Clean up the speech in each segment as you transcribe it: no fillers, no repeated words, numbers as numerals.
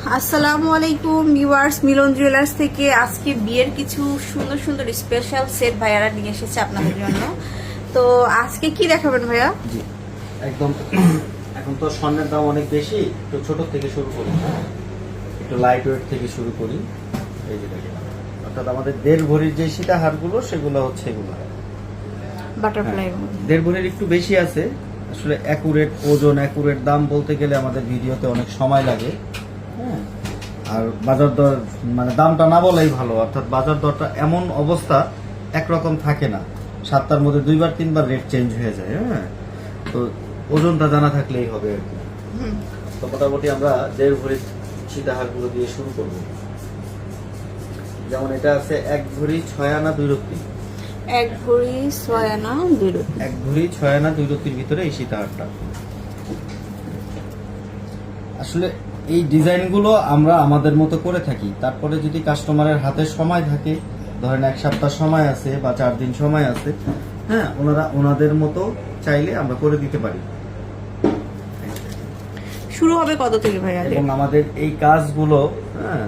আসসালামু আলাইকুম ভিউয়ার্স, মিলন জুয়েলার্স থেকে আজকে বিয়ের কিছু সুন্দর সুন্দর স্পেশাল সেট ভাইয়ারা নিয়ে এসেছে আপনাদের জন্য। তো আজকে কি দেখাবেন ভাইয়া? জি একদম। এখন তো স্বর্ণের দাম অনেক বেশি, তো ছোট থেকে শুরু করি, একটু লাইট ওয়েট থেকে শুরু করি। এই যে দেখেন, অর্থাৎ আমাদের 1.5 ভরির যে সীতাহারগুলো সেগুলো হচ্ছে এগুলো বাটারফ্লাই। দেড় ভরির একটু বেশি আছে। আসলে অ্যাকুরেট ওজন, অ্যাকুরেট দাম বলতে গেলে আমাদের ভিডিওতে অনেক সময় লাগে। হ্যাঁ, আর বাজার দর মানে দামটা না বলাই ভালো। অর্থাৎ বাজার দরটা এমন অবস্থা একরকম থাকে না, 7টার মধ্যে 2বার 3বার রেট চেঞ্জ হয়ে যায়। হ্যাঁ, তো ওজনটা জানা থাকলেই হবে আর কি। তো মোটামুটি আমরা 1.5 ভরির সীতাহারগুলো দিয়ে শুরু করব। যেমন এটা আছে 1 ভরি 6 আনা 2 রত্তি। 1 ভরি 6 আনা 2 রত্তি। 1 ভরি 6 আনা 2 রত্তির ভিতরে এই সীতাহারটা। আসলে এই ডিজাইনগুলো আমরা আমাদের মতো করে থাকি। তারপরে যদি কাস্টমারের হাতে সময় থাকে, ধরেন 1 সপ্তাহ সময় আছে বা 4 দিন সময় আছে, হ্যাঁ, ওনাদের মতো চাইলে আমরা করে দিতে পারি। শুরু হবে কত থেকে ভাইয়া? এবং আমাদের এই কাজগুলো হ্যাঁ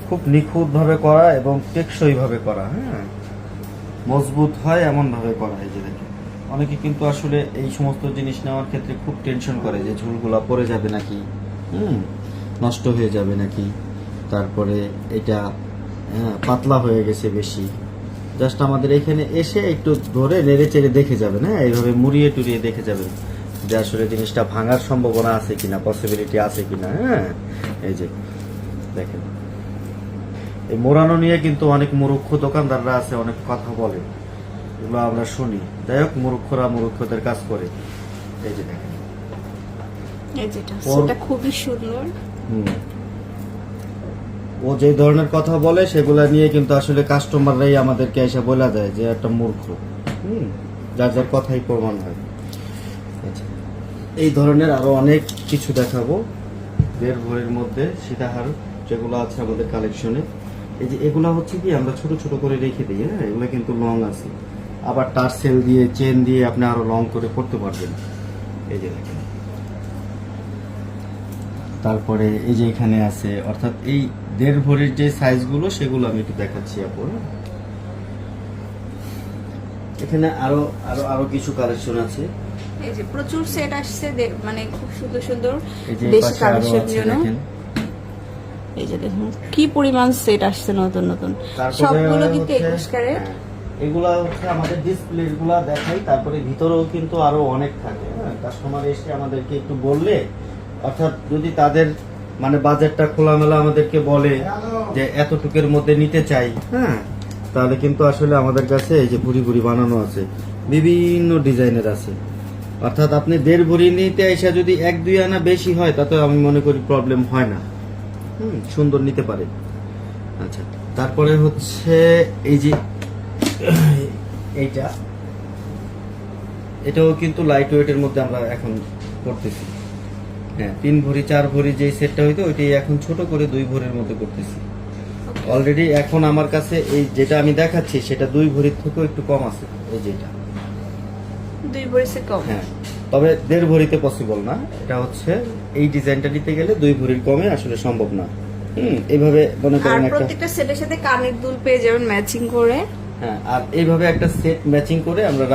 খুব নিখুঁতভাবে করা এবং টেকসই ভাবে করা। হ্যাঁ, মজবুত হয় এমন ভাবে করা। এই যে দেখেন, অনেকে কিন্তু আসলে এই সমস্ত জিনিস নেওয়ার ক্ষেত্রে খুব টেনশন করে যে ঝুলগুলা পড়ে যাবে নাকি, নষ্ট হয়ে যাবে নাকি, তারপরে এটা পাতলা হয়ে গেছে বেশি। জাস্ট আমাদের এখানে এসে একটু ধরে নেড়ে চেড়ে দেখে যাবেন। হ্যাঁ, এইভাবে মুড়িয়ে টুরিয়ে দেখে যাবেন যে আসলে জিনিসটা ভাঙার সম্ভাবনা আছে কিনা, পসিবিলিটি আছে কিনা। হ্যাঁ, এই যে দেখেন, এই মোড়ানো নিয়ে কিন্তু অনেক মূর্খ দোকানদাররা আছে, অনেক কথা বলে, এগুলো আমরা শুনি। যাই হোক, মূর্খরা মূর্খদের কাজ করে। এই যে দেখেন, এই যেটা সেটা খুবই সুন্দর। ও যে ধরনের কথা বলে সেগুলা নিয়ে কিন্তু আসলে কাস্টমাররাই আমাদেরকে এসে বলা যায় যে একটা মূর্খ। যার যার কথাই প্রমাণ হয়। আচ্ছা, এই ধরনের আরো অনেক কিছু দেখাবো 1.5 ভরির মধ্যে সীতাহার যেগুলো আছে আমাদের কালেকশনে। এই যে এগুলা হচ্ছে কি আমরা ছোট ছোট করে রেখে দিই। হ্যাঁ, এগুলো কিন্তু লং আছে, আবার টার্সেল দিয়ে চেন দিয়ে আপনি আরো লং করে পড়তে পারবেন। এই যে দেখেন, তারপরে এই যে এখানে আছে, অর্থাৎ এই 1.5 ভরির যে সাইজগুলো সেগুলো আমি একটু দেখাচ্ছি আপু। এখানে আরো আরো আরো কিছু কালেকশন আছে। এই যে প্রচুর সেট আসছে, মানে খুব সুন্দর সুন্দর এই যে দেশি পাশে আরো কালেকশন আছে জন্য। দেখেন, এই যে দেখুন কি পরিমাণ সেট আসছে নতুন নতুন, তারপরে সবগুলো কিন্তু হচ্ছে 21 ক্যারেট। এগুলা হচ্ছে আমাদের ডিসপ্লে গুলা দেখাই। তারপরে ভিতরেও কিন্তু আরো অনেক থাকে। হ্যাঁ, কাস্টমার এসে আমাদেরকে একটু বললে, অর্থাৎ যদি তাদের মানে বাজেটটা খোলামেলা আমাদেরকে বলে যে এতটুকের মধ্যে নিতে চাই, হ্যাঁ, তাহলে কিন্তু আসলে আমাদের কাছে এই যে ভুড়ি ভুড়ি বানানো আছে, বিভিন্ন ডিজাইনের আছে। অর্থাৎ আপনি 1.5 ভরি নিতে এসে যদি 1-2 আনা বেশি হয় তাতে আমি মনে করি প্রবলেম হয় না। সুন্দর নিতে পারে। আচ্ছা, তারপরে হচ্ছে এই যে এইটা, এটাও কিন্তু লাইট ওয়েটের মধ্যে আমরা এখন করতেছি। হ্যাঁ, 3 ভরি 4 ভরি যে সেটটা হইতো ওইটাই এখন ছোট করে 2 ভরির মধ্যে করতেছি। অলরেডি এখন আমার কাছে এই যেটা আমি দেখাচ্ছি সেটা 2 ভরির থেকেও একটু কম আছে। এই যেটা 2 ভরির কম। হ্যাঁ, তবে 1.5 ভরিতে পসিবল না। এটা হচ্ছে এই ডিজাইনটা নিতে গেলে 2 ভরির কমে আসলে সম্ভব না। এইভাবে মনে আর করেন একটা, প্রত্যেকটা সেটের সাথে কানের দুল পেয়ে যাবেন ম্যাচিং করে। হ্যাঁ, আর এইভাবে একটা সেট ম্যাচিং করে আমরা